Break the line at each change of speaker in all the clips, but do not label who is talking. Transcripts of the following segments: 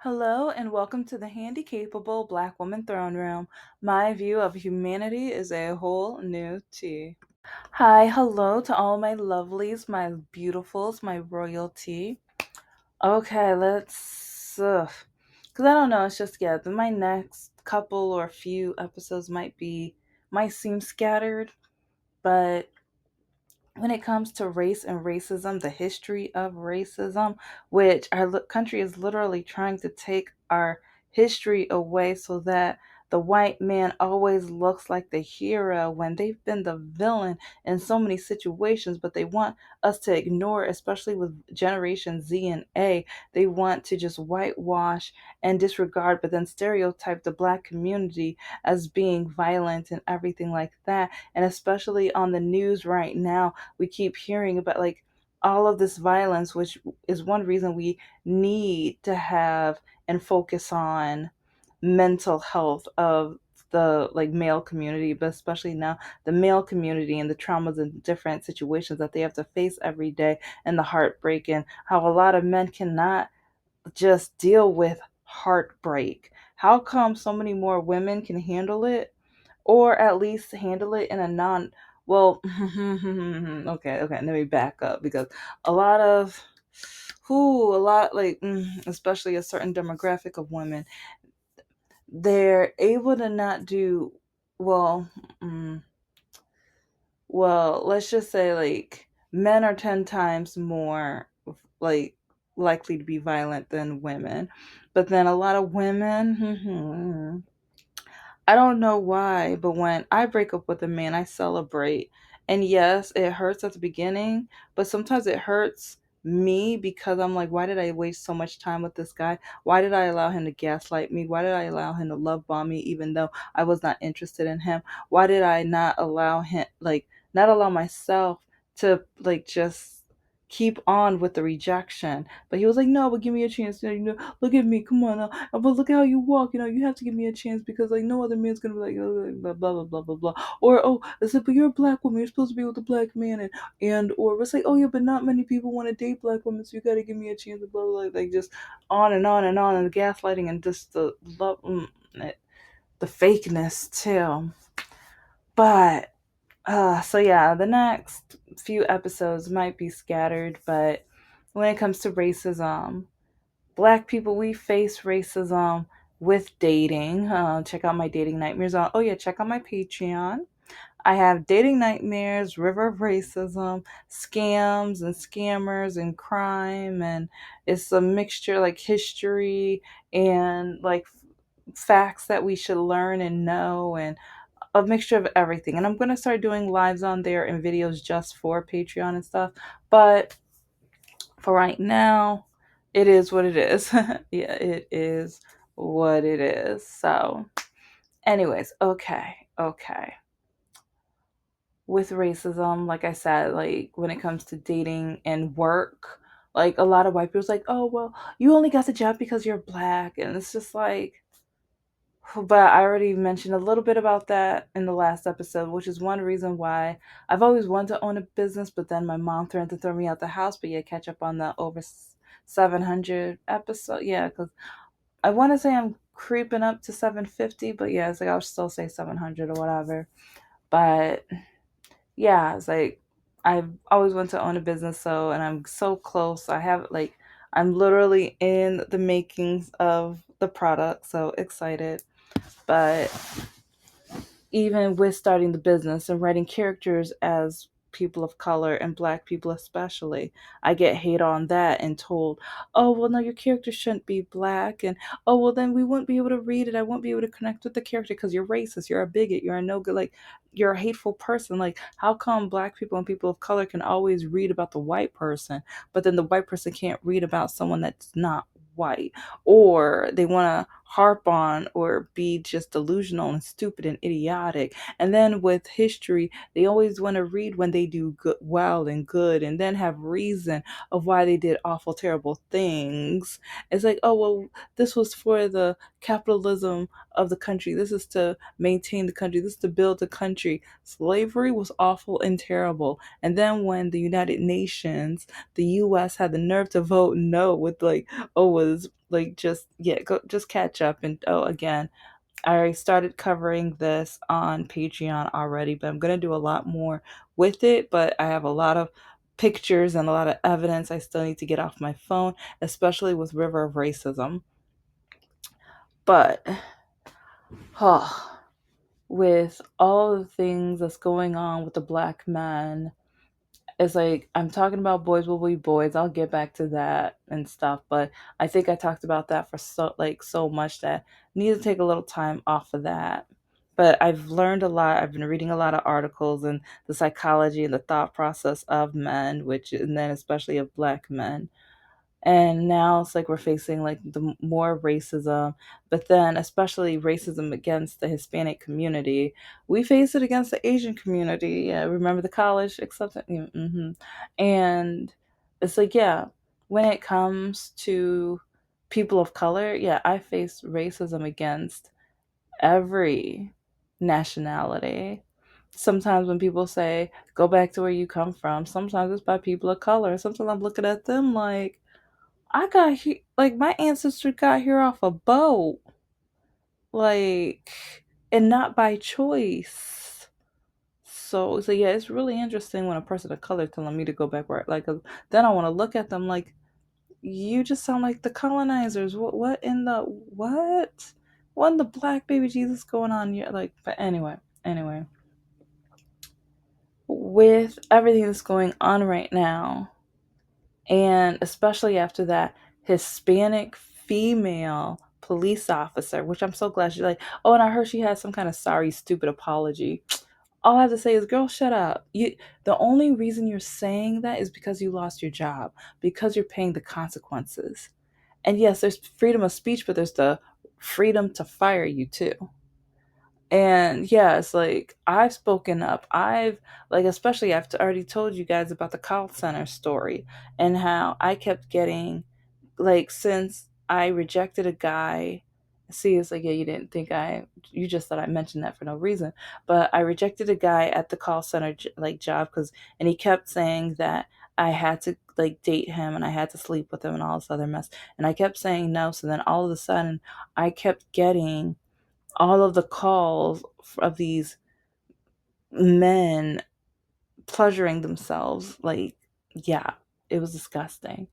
Hello and welcome to the Handicapable Black Woman Throne Room. My view of humanity is a whole new tea. Hi, hello to all my lovelies, my beautifuls, my royalty. Okay, because I don't know, it's just, yeah, my next couple or few episodes might seem scattered, but when it comes to race and racism, the history of racism, which our country is literally trying to take our history away so that the white man always looks like the hero when they've been the villain in so many situations, but they want us to ignore, especially with Generation Z and A. They want to just whitewash and disregard, but then stereotype the black community as being violent and everything like that. And especially on the news right now, we keep hearing about like all of this violence, which is one reason we need to have and focus on mental health of the like male community, but especially now the male community and the traumas and different situations that they have to face every day, and the heartbreak, and how a lot of men cannot just deal with heartbreak. How come so many more women can handle it, or at least handle it in a non well okay, let me back up, because a lot of who a lot like especially a certain demographic of women, they're able to not do well. mm, well, let's just say like men are 10 times more like likely to be violent than women, but then a lot of women, I don't know why, but when I break up with a man, I celebrate. And yes, it hurts at the beginning, but sometimes it hurts me because I'm like, why did I waste so much time with this guy? Why did I allow him to gaslight me? Why did I allow him to love bomb me even though I was not interested in him? Why did I not allow him, like, not allow myself to, like, just keep on with the rejection? But he was like, no, but give me a chance. Look at me, come on now. But look how you walk. You have to give me a chance because like no other man's gonna be like oh, blah blah blah blah blah blah. Or oh, I said, but you're a black woman. You're supposed to be with a black man, and or it's like oh yeah, but not many people want to date black women, so you got to give me a chance. Blah blah blah. Like just on and on and on, and the gaslighting and just the love, the fakeness too. But so yeah, the next few episodes might be scattered, but when it comes to racism, Black people, we face racism with dating. Check out my dating nightmares on. Oh yeah, check out my Patreon. I have dating nightmares, river of racism, scams and scammers and crime, and it's a mixture like history and like facts that we should learn and know, and a mixture of everything. And I'm gonna start doing lives on there and videos just for Patreon and stuff. But for right now, it is what it is. Yeah, it is what it is. So, anyways, okay. With racism, like I said, like when it comes to dating and work, like a lot of white people's like, oh, well, you only got the job because you're black. And it's just like, but I already mentioned a little bit about that in the last episode, which is one reason why I've always wanted to own a business, but then my mom threatened to throw me out the house. But yeah, catch up on the over 700 episode. Yeah, because I want to say I'm creeping up to 750, but yeah, it's like I'll still say 700 or whatever. But yeah, it's like I've always wanted to own a business, so and I'm so close. I'm literally in the makings of the product, so excited. But even with starting the business and writing characters as people of color and black people especially, I get hate on that and told, oh well, no, your character shouldn't be black, and oh well, then we wouldn't be able to read it, I won't be able to connect with the character because you're racist, you're a bigot, you're a no good, like you're a hateful person. Like how come black people and people of color can always read about the white person, but then the white person can't read about someone that's not white? Or they want to harp on or be just delusional and stupid and idiotic. And then with history, they always want to read when they do good, well and good, and then have reason of why they did awful, terrible things. It's like, oh, well, this was for the capitalism of the country. This is to maintain the country. This is to build the country. Slavery was awful and terrible. And then when the United Nations, the US had the nerve to vote no with like, oh, was like just yeah, go just catch up. And oh, again, I started covering this on Patreon already, but I'm going to do a lot more with it. But I have a lot of pictures and a lot of evidence I still need to get off my phone, especially with River of Racism. But oh, with all the things that's going on with the black men, it's like I'm talking about boys will be boys. I'll get back to that and stuff, but I think I talked about that for so much that I need to take a little time off of that. But I've learned a lot. I've been reading a lot of articles and the psychology and the thought process of men, which and then especially of black men. And now it's like we're facing like the more racism, but then especially racism against the Hispanic community. We face it against the Asian community. Yeah, remember the college acceptance? Mm-hmm. And it's like, yeah, when it comes to people of color, yeah, I face racism against every nationality. Sometimes when people say, go back to where you come from, sometimes it's by people of color. Sometimes I'm looking at them like, I got here, like my ancestor got here off a boat, like, and not by choice. So yeah, it's really interesting when a person of color telling me to go back where, like, 'cause then I want to look at them like, you just sound like the colonizers. What in the what? What in the black baby Jesus going on here? Like, but anyway, with everything that's going on right now, and especially after that Hispanic female police officer, which I'm so glad she's like, oh, and I heard she had some kind of sorry, stupid apology. All I have to say is, girl, shut up. The only reason you're saying that is because you lost your job, because you're paying the consequences. And yes, there's freedom of speech, but there's the freedom to fire you too. And yeah, it's like I've spoken up. I've like especially I've already told you guys about the call center story and how I kept getting like since I rejected a guy. See, it's like yeah, you didn't think you just thought I mentioned that for no reason. But I rejected a guy at the call center like job because and he kept saying that I had to like date him and I had to sleep with him and all this other mess. And I kept saying no. So then all of a sudden I kept getting all of the calls of these men pleasuring themselves. Like, yeah, it was disgusting.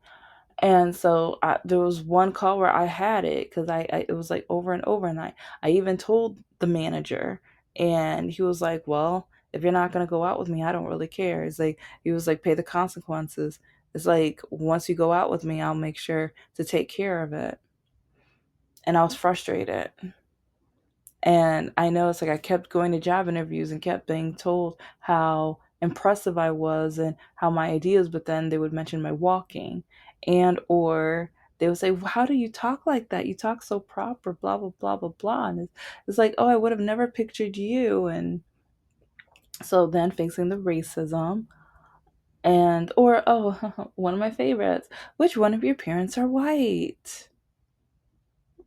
And so there was one call where I had it because it was like over and over. And I even told the manager, and he was like, well, if you're not going to go out with me, I don't really care. It's like, he was like, pay the consequences. It's like, once you go out with me, I'll make sure to take care of it. And I was frustrated. And I know it's like I kept going to job interviews and kept being told how impressive I was and how my ideas, but then they would mention my walking and or they would say, well, how do you talk like that? You talk so proper, blah, blah, blah, blah, blah. And it's like, oh, I would have never pictured you. And so then facing the racism and, or, oh, one of my favorites, which one of your parents are white?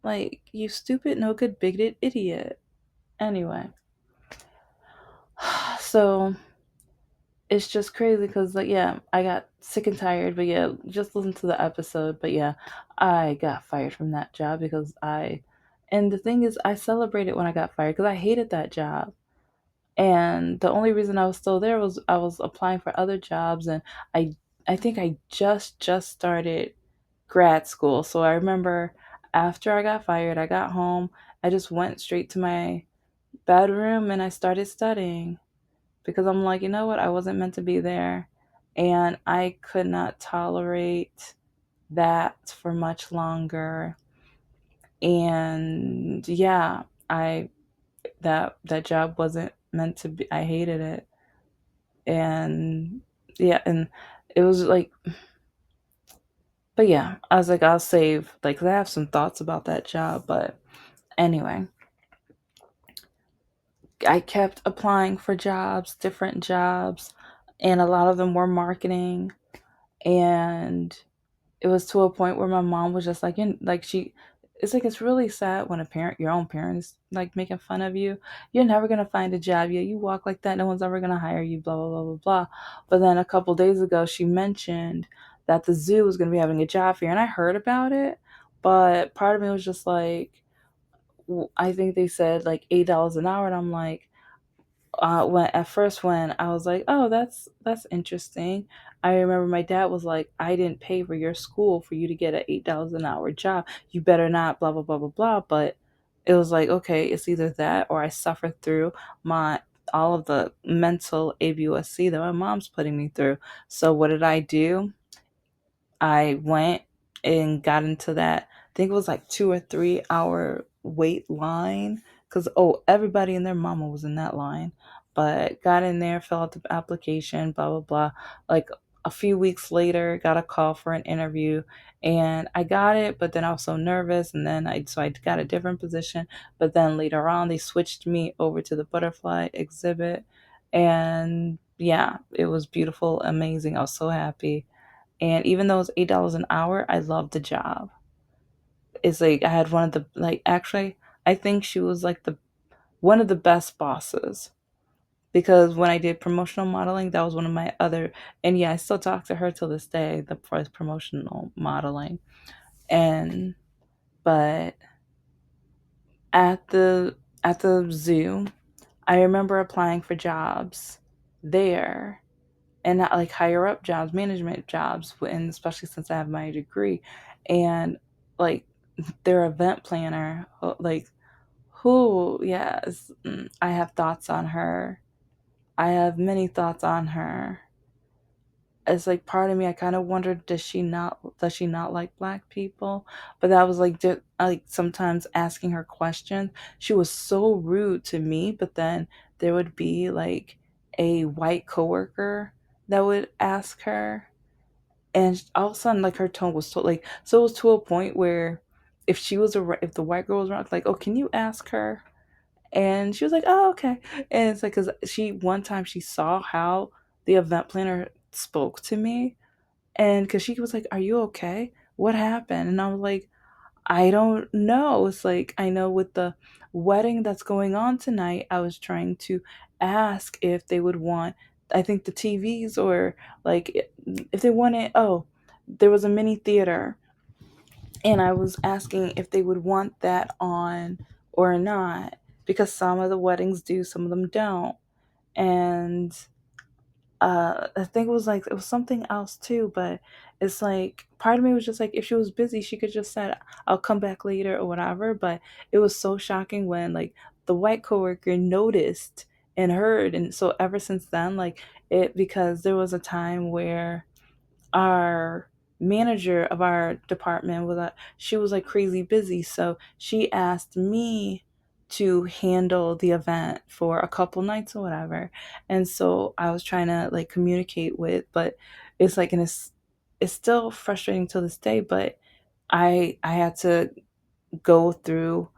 Like, you stupid, no good, bigoted idiot. Anyway, so it's just crazy because like yeah I got sick and tired but yeah just listen to the episode but yeah I got fired from that job because I and the thing is I celebrated when I got fired because I hated that job and the only reason I was still there was I was applying for other jobs and I I think I just started grad school so I remember after I got fired I got home I just went straight to my bedroom and I started studying because I'm like, you know what? I wasn't meant to be there. And I could not tolerate that for much longer. And yeah, I that job wasn't meant to be. I hated it. And yeah, and it was like but yeah, I was like I'll save like I have some thoughts about that job, but anyway, I kept applying for jobs, different jobs, and a lot of them were marketing and it was to a point where my mom was just like in like she it's like it's really sad when a parent your own parent is like making fun of you. You're never gonna find a job. Yeah, you walk like that, no one's ever gonna hire you, blah blah blah blah blah. But then a couple days ago she mentioned that the zoo was gonna be having a job fair and I heard about it, But part of me was just like, I think they said like $8 an hour, and I'm like, when I was like, oh, that's interesting. I remember my dad was like, I didn't pay for your school for you to get an $8 an hour job. You better not, blah blah blah blah blah. But it was like, okay, it's either that or I suffered through my all of the mental ABUSC that my mom's putting me through. So what did I do? I went and got into that. I think it was like 2 or 3 hour wait line because everybody and their mama was in that line. But got in there, filled out the application, blah blah blah. Like a few weeks later, got a call for an interview, and I got it. But then I was so nervous, and then I got a different position. But then later on, they switched me over to the butterfly exhibit, and yeah, it was beautiful, amazing. I was so happy, and even though it's $8 an hour, I loved the job. It's like I had one of the like actually I think she was like the one of the best bosses because when I did promotional modeling, that was one of my other, and yeah, I still talk to her till this day, the first promotional modeling. And but at the at the zoo, I remember applying for jobs there, and not like higher up jobs, management jobs, and especially since I have my degree, and like their event planner, like who, yes, I have thoughts on her. I have many thoughts on her. It's like part of me, I kind of wondered, does she not like black people? But that was like like sometimes asking her questions. She was so rude to me, but then there would be like a white coworker that would ask her, and all of a sudden like her tone was so like, so it was to a point where if the white girl was around, like, oh, can you ask her? And she was like, oh, okay. And it's like, because she one time she saw how the event planner spoke to me, and because she was like, are you okay, what happened? And I was like, I don't know. It's like, I know with the wedding that's going on tonight, I was trying to ask if they would want, I think, the TVs, or like if they wanted, oh, there was a mini theater, and I was asking if they would want that on or not, because some of the weddings do, some of them don't. And I think it was something else too, but it's like part of me was just like, if she was busy, she could just said, I'll come back later or whatever. But it was so shocking when like the white coworker noticed and heard. And so ever since then, like it, because there was a time where our manager of our department was she was like crazy busy, so she asked me to handle the event for a couple nights or whatever. And so I was trying to like communicate with, but it's like, and it's still frustrating to this day, but I had to go through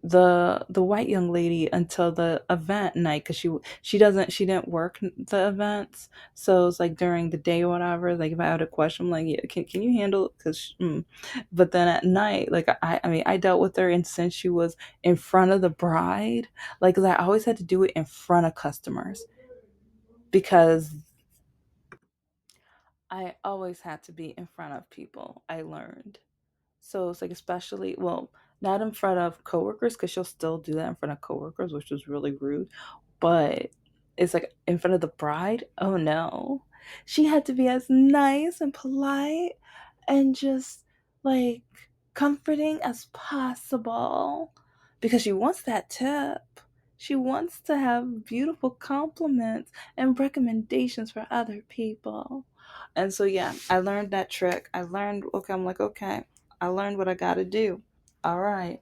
the white young lady until the event night, because she didn't work the events, so it's like during the day or whatever, like if I had a question, I'm like, yeah, can you handle it, because but then at night, like I mean, I dealt with her, and since she was in front of the bride, like 'cause I always had to do it in front of customers, because I always had to be in front of people, I learned. So it's like, especially, well, not in front of coworkers, because she'll still do that in front of coworkers, which was really rude. But it's like in front of the bride. Oh no, she had to be as nice and polite and just like comforting as possible, because she wants that tip. She wants to have beautiful compliments and recommendations for other people. And so, yeah, I learned that trick. I learned, okay, I'm like, okay, I learned what I got to do. All right.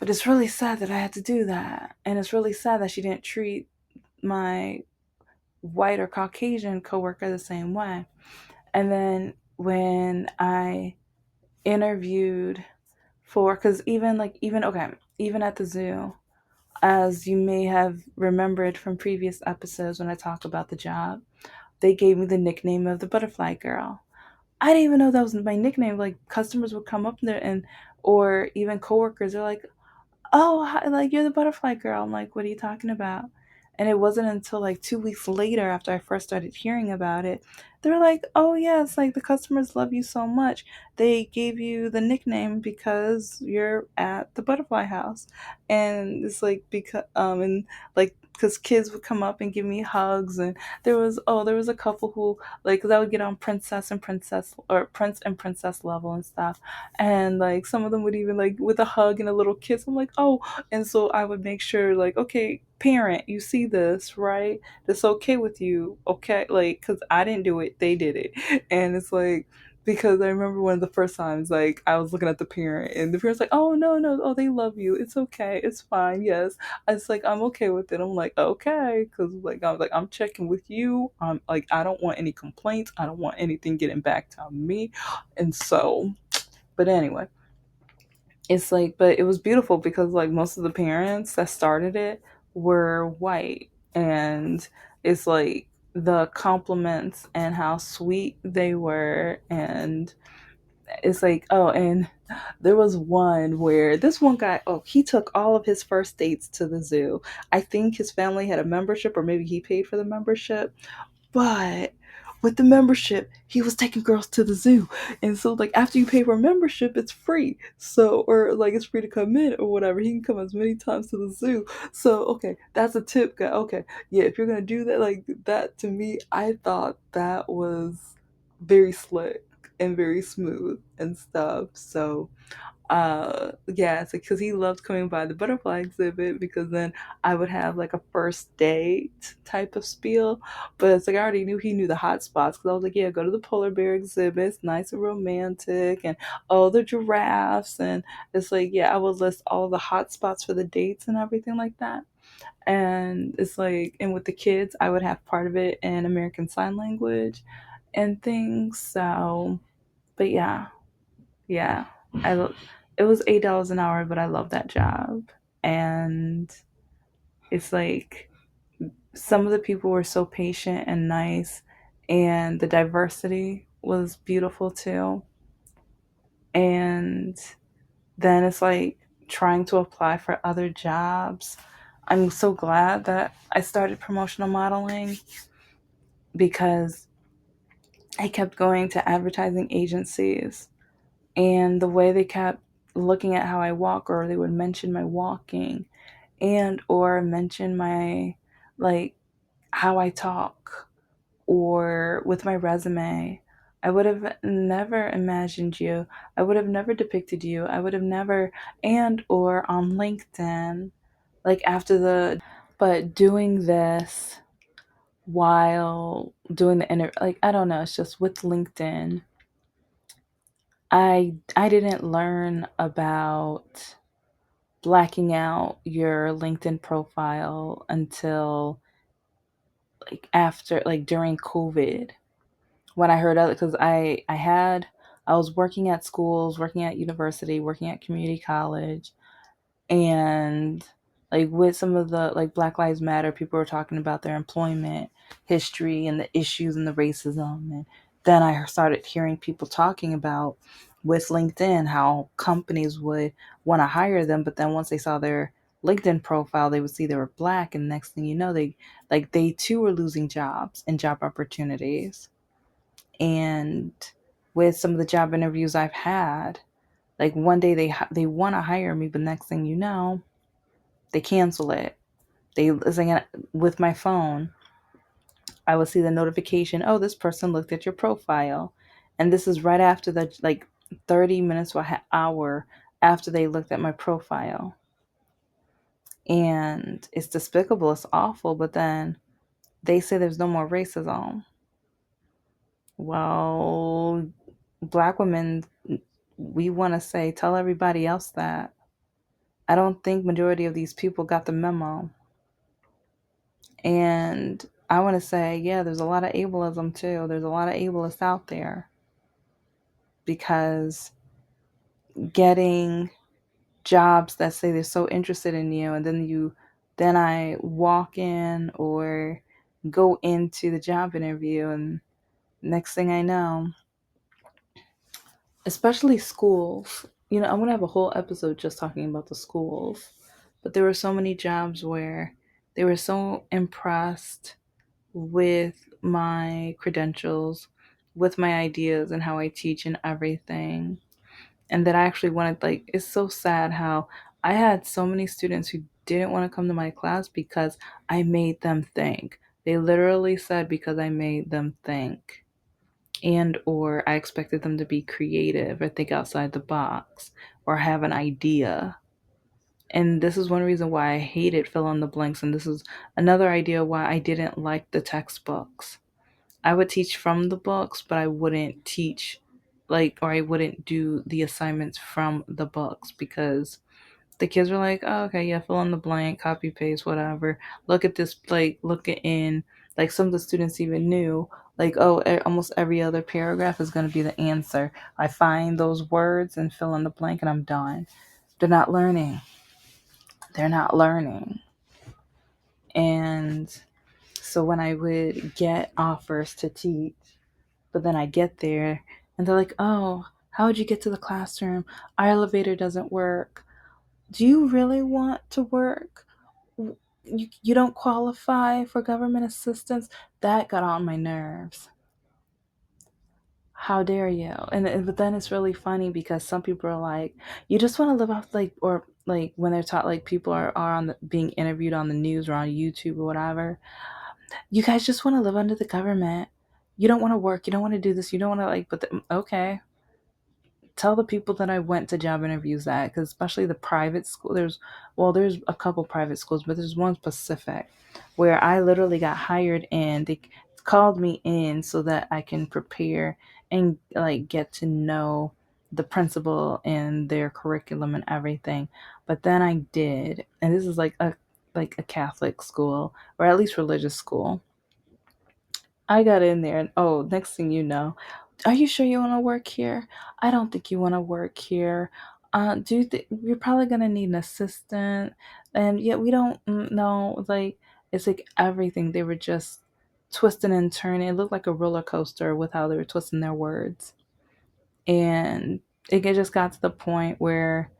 But it's really sad that I had to do that. And it's really sad that she didn't treat my white or Caucasian coworker the same way. And then when I interviewed for, because okay, even at the zoo, as you may have remembered from previous episodes when I talk about the job, they gave me the nickname of the butterfly girl. I didn't even know that was my nickname. Like customers would come up there, and or even coworkers are like, "Oh, hi, like you're the butterfly girl." I'm like, "What are you talking about?" And it wasn't until like 2 weeks later, after I first started hearing about it, they were like, "Oh yes, like the customers love you so much. They gave you the nickname because you're at the butterfly house." And it's like because and like because kids would come up and give me hugs, and there was a couple who like, cause I would get on princess or prince and princess level and stuff, and like some of them would even like with a hug and a little kiss. I'm like, oh, and so I would make sure like, okay, parent, you see this, right? That's okay with you, okay? Like, cause I didn't do it, they did it, and it's like. Because I remember one of the first times, like I was looking at the parent, and the parent's like, "Oh no, no, oh they love you. It's okay, it's fine. Yes, it's like I'm okay with it." I'm like, okay, because like I was like, I'm checking with you. I'm like, I don't want any complaints. I don't want anything getting back to me, and so. But anyway, it's like, but it was beautiful because like most of the parents that started it were white, and it's like the compliments and how sweet they were, and it's like, oh, and there was one where this one guy, oh, he took all of his first dates to the zoo. I think his family had a membership, or maybe he paid for the membership, but with the membership, he was taking girls to the zoo. And so like after you pay for a membership, it's free. So or like it's free to come in or whatever. He can come as many times to the zoo. So okay, that's a tip, guy. Okay. Yeah, if you're gonna do that, like that, to me, I thought that was very slick and very smooth and stuff. So yeah, it's like because he loved coming by the butterfly exhibit, because then I would have like a first date type of spiel. But it's like I already knew he knew the hot spots, because I was like, yeah, go to the polar bear exhibit, it's nice and romantic, and oh, the giraffes. And it's like, yeah, I would list all the hot spots for the dates and everything like that. And it's like, and with the kids, I would have part of it in American Sign Language and things. So, but yeah, yeah, I it was $8 an hour, but I love that job. And it's like some of the people were so patient and nice, and the diversity was beautiful too. And then it's like trying to apply for other jobs. I'm so glad that I started promotional modeling, because I kept going to advertising agencies, and the way they kept looking at how I walk, or they would mention my walking, and or mention my like how I talk, or with my resume. I would have never imagined you. I would have never depicted you. I would have never, and or on LinkedIn, like after the, but doing this while doing the interview, like I don't know, it's just with LinkedIn. I didn't learn about blacking out your LinkedIn profile until like after, like during COVID, when I heard of it, because I was working at schools, working at university, working at community college, and like with some of the like Black Lives Matter, people were talking about their employment history and the issues and the racism. And then I started hearing people talking about with LinkedIn how companies would want to hire them, but then once they saw their LinkedIn profile, they would see they were black, and next thing you know, they too were losing jobs and job opportunities. And with some of the job interviews I've had, like one day they want to hire me, but next thing you know, they cancel it. They like, with my phone, I will see the notification. Oh, this person looked at your profile, and this is right after the like 30 minutes or an hour after they looked at my profile, and it's despicable. It's awful. But then they say there's no more racism. Well, black women, we want to say tell everybody else that. I don't think majority of these people got the memo. And I want to say, yeah, there's a lot of ableism too. There's a lot of ableists out there, because getting jobs that say they're so interested in you, and then I walk in or go into the job interview, and next thing I know, especially schools, I'm going to have a whole episode just talking about the schools, but there were so many jobs where They were so impressed with my credentials, with my ideas and how I teach and everything. And that I actually wanted, like, it's so sad how I had so many students who didn't want to come to my class because I made them think. They literally said because I made them think, and or I expected them to be creative or think outside the box or have an idea. And this is one reason why I hated fill in the blanks, and this is another idea why I didn't like the textbooks. I would teach from the books, but I wouldn't teach like, or I wouldn't do the assignments from the books because the kids were like, oh, okay, yeah, fill in the blank, copy paste, whatever. Look at this, like, look at in, like, some of the students even knew, like, oh, almost every other paragraph is going to be the answer. I find those words and fill in the blank and I'm done. They're not learning. They're not learning. And so when I would get offers to teach, but then I get there and they're like, oh, how would you get to the classroom? Our elevator doesn't work. Do you really want to work? You don't qualify for government assistance? That got on my nerves. How dare you? But then it's really funny because some people are like, you just want to live off, like, or like when they're taught, like, people are on being interviewed on the news or on YouTube or whatever. You guys just want to live under the government. You don't want to work. You don't want to do this. You don't want to, like, okay, tell the people that I went to job interviews at, because especially the private school, there's a couple private schools, but there's one specific where I literally got hired in. They called me in so that I can prepare and, like, get to know the principal and their curriculum and everything. But then I did, and this is like a Catholic school, or at least religious school. I got in there, and oh, next thing you know, are you sure you want to work here? I don't think you want to work here. Do you think you're probably gonna need an assistant? And yet we don't know. Like, it's like everything. They were just twisting and turning. It looked like a roller coaster with how they were twisting their words, and just got to the point where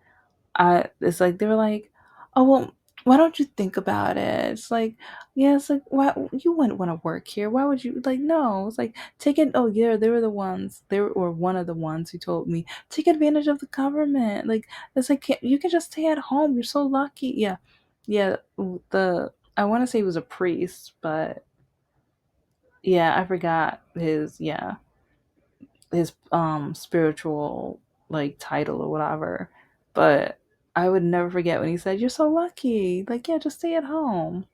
it's like they were like, oh well, why don't you think about it? It's like, yeah, it's like, why you wouldn't want to work here? Why would you, like, no? It's like, take it. Oh yeah, they were the ones. They were, or one of the ones who told me take advantage of the government. Like, it's like, you can just stay at home. You're so lucky. Yeah, yeah. The I want to say he was a priest, but yeah, I forgot his spiritual, like, title or whatever. But I would never forget when he said, you're so lucky, like, yeah, just stay at home.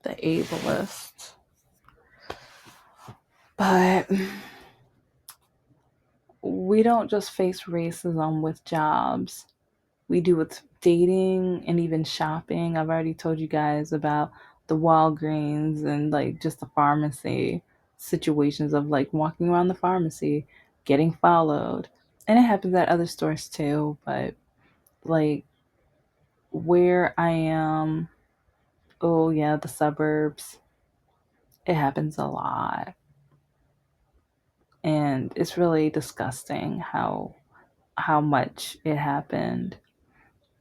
The ableist. But we don't just face racism with jobs, we do with dating and even shopping. I've already told you guys about the Walgreens and, like, just the pharmacy situations of, like, walking around the pharmacy, getting followed. And it happens at other stores too, but, like, where I am, oh yeah, the suburbs, it happens a lot. And it's really disgusting how much it happened.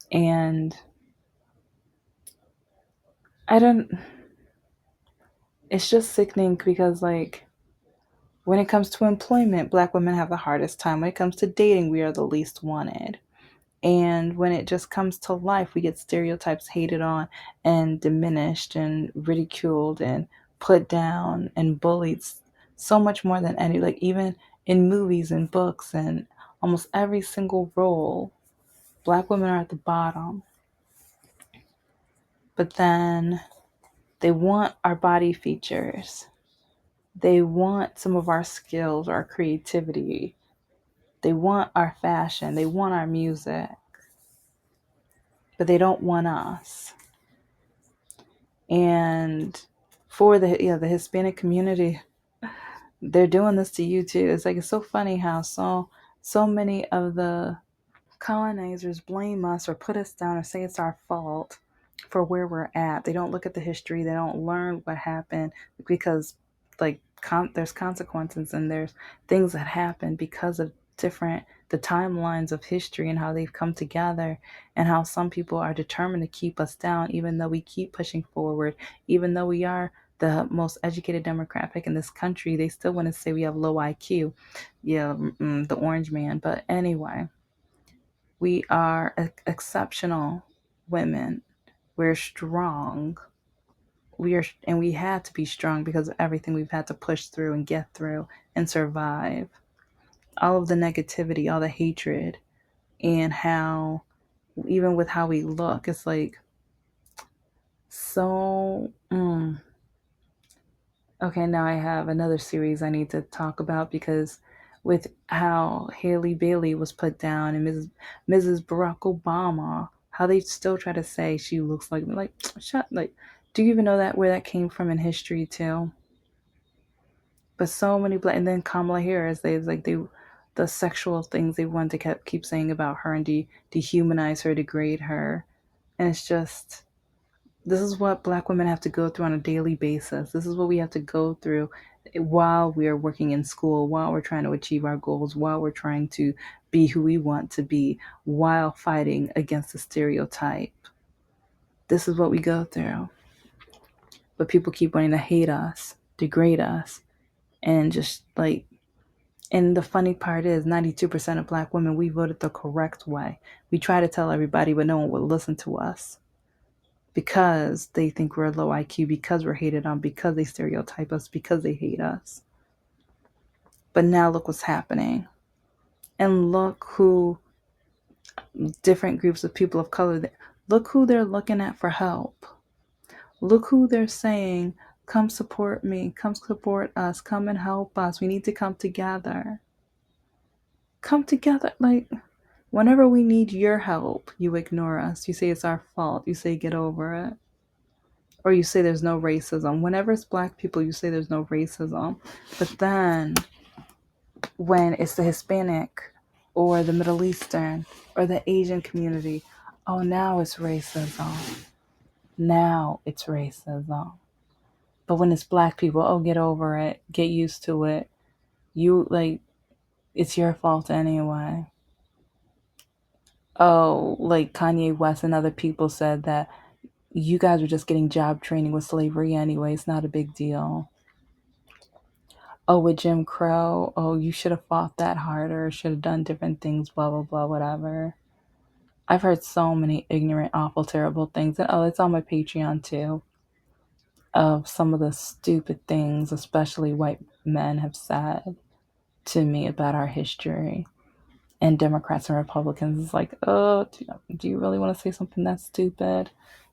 And I don't it's just sickening because, like, when it comes to employment, Black women have the hardest time. When it comes to dating, we are the least wanted. And when it just comes to life, we get stereotypes hated on and diminished and ridiculed and put down and bullied so much more than any, like, even in movies and books and almost every single role, Black women are at the bottom. But then they want our body features. They want some of our skills, our creativity. They want our fashion. They want our music. But they don't want us. And for the Hispanic community, they're doing this to you too. It's like, it's so funny how so many of the colonizers blame us or put us down or say it's our fault for where we're at. They don't look at the history. They don't learn what happened because, like, there's consequences and there's things that happen because of different the timelines of history and how they've come together, and how some people are determined to keep us down, even though we keep pushing forward, even though we are the most educated demographic in this country, they still want to say we have low IQ. Yeah, the orange man. But anyway, we are exceptional women. We're strong. And we had to be strong because of everything we've had to push through and get through and survive. All of the negativity, all the hatred, and how, even with how we look, it's like so. Okay, now I have another series I need to talk about, because with how Haley Bailey was put down and Mrs. Barack Obama, how they still try to say she looks like me. Like, shut, like, do you even know that where that came from in history too? But so many black, and then Kamala Harris, the sexual things they wanted to keep saying about her and dehumanize her, degrade her, and it's just, this is what black women have to go through on a daily basis. This is what we have to go through while we are working in school, while we're trying to achieve our goals, while we're trying to be who we want to be, while fighting against the stereotype. This is what we go through. But people keep wanting to hate us, degrade us, and just like, and the funny part is 92% of black women, we voted the correct way. We try to tell everybody, but no one will listen to us, because they think we're low IQ, because we're hated on, because they stereotype us, because they hate us. But now look what's happening. And look who different groups of people of color, look who they're looking at for help. Look who they're saying, come support me, come support us, come and help us. We need to come together. Come together. Like, whenever we need your help, you ignore us. You say it's our fault. You say get over it. Or you say there's no racism. Whenever it's black people, you say there's no racism. But then when it's the Hispanic or the Middle Eastern or the Asian community, oh, now it's racism. Now it's racism. But when it's black people, oh, get over it. Get used to it. You, like, it's your fault anyway. Oh, like Kanye West and other people said that you guys were just getting job training with slavery anyway. It's not a big deal. Oh, with Jim Crow, oh, you should have fought that harder, should have done different things, blah, blah, blah, whatever. I've heard so many ignorant, awful, terrible things. And oh, it's on my Patreon too, of some of the stupid things, especially white men have said to me about our history. And Democrats and Republicans is like, oh, do you really want to say something that's stupid?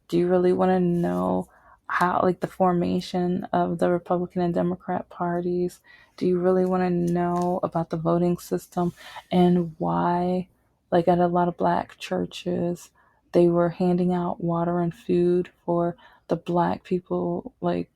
Do you really want to know how, like, the formation of the Republican and Democrat parties? Do you really want to know about the voting system and why, like, at a lot of black churches, they were handing out water and food for the black people, like,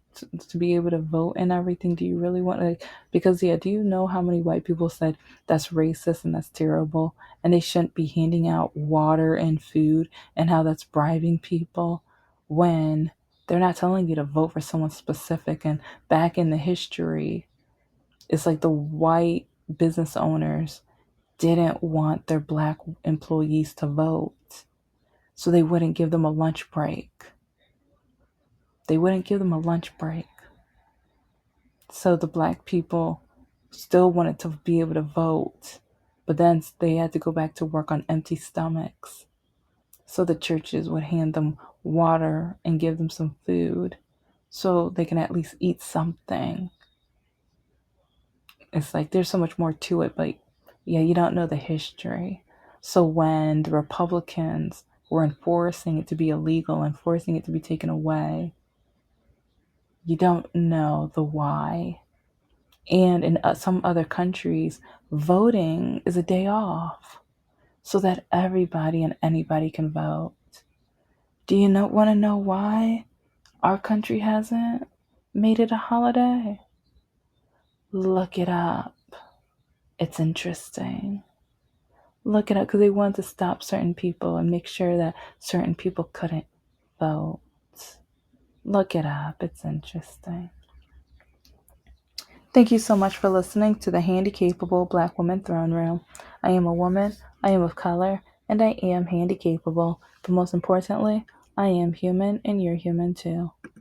to be able to vote and everything? Do you really want to, because, yeah, do you know how many white people said that's racist and that's terrible, and they shouldn't be handing out water and food, and how that's bribing people, when they're not telling you to vote for someone specific? And back in the history, it's like the white business owners didn't want their black employees to vote, so they wouldn't give them a lunch break. So the black people still wanted to be able to vote, but then they had to go back to work on empty stomachs. So the churches would hand them water and give them some food so they can at least eat something. It's like there's so much more to it, but yeah, you don't know the history. So when the Republicans were enforcing it to be illegal and forcing it to be taken away, you don't know the why. And in some other countries, voting is a day off so that everybody and anybody can vote. Do you want to know why our country hasn't made it a holiday? Look it up. It's interesting. Look it up, because they wanted to stop certain people and make sure that certain people couldn't vote. Look it up. It's interesting. Thank you so much for listening to the Handicapable Black Woman Throne Room. I am a woman, I am of color, and I am handicapable. But most importantly, I am human and you're human too.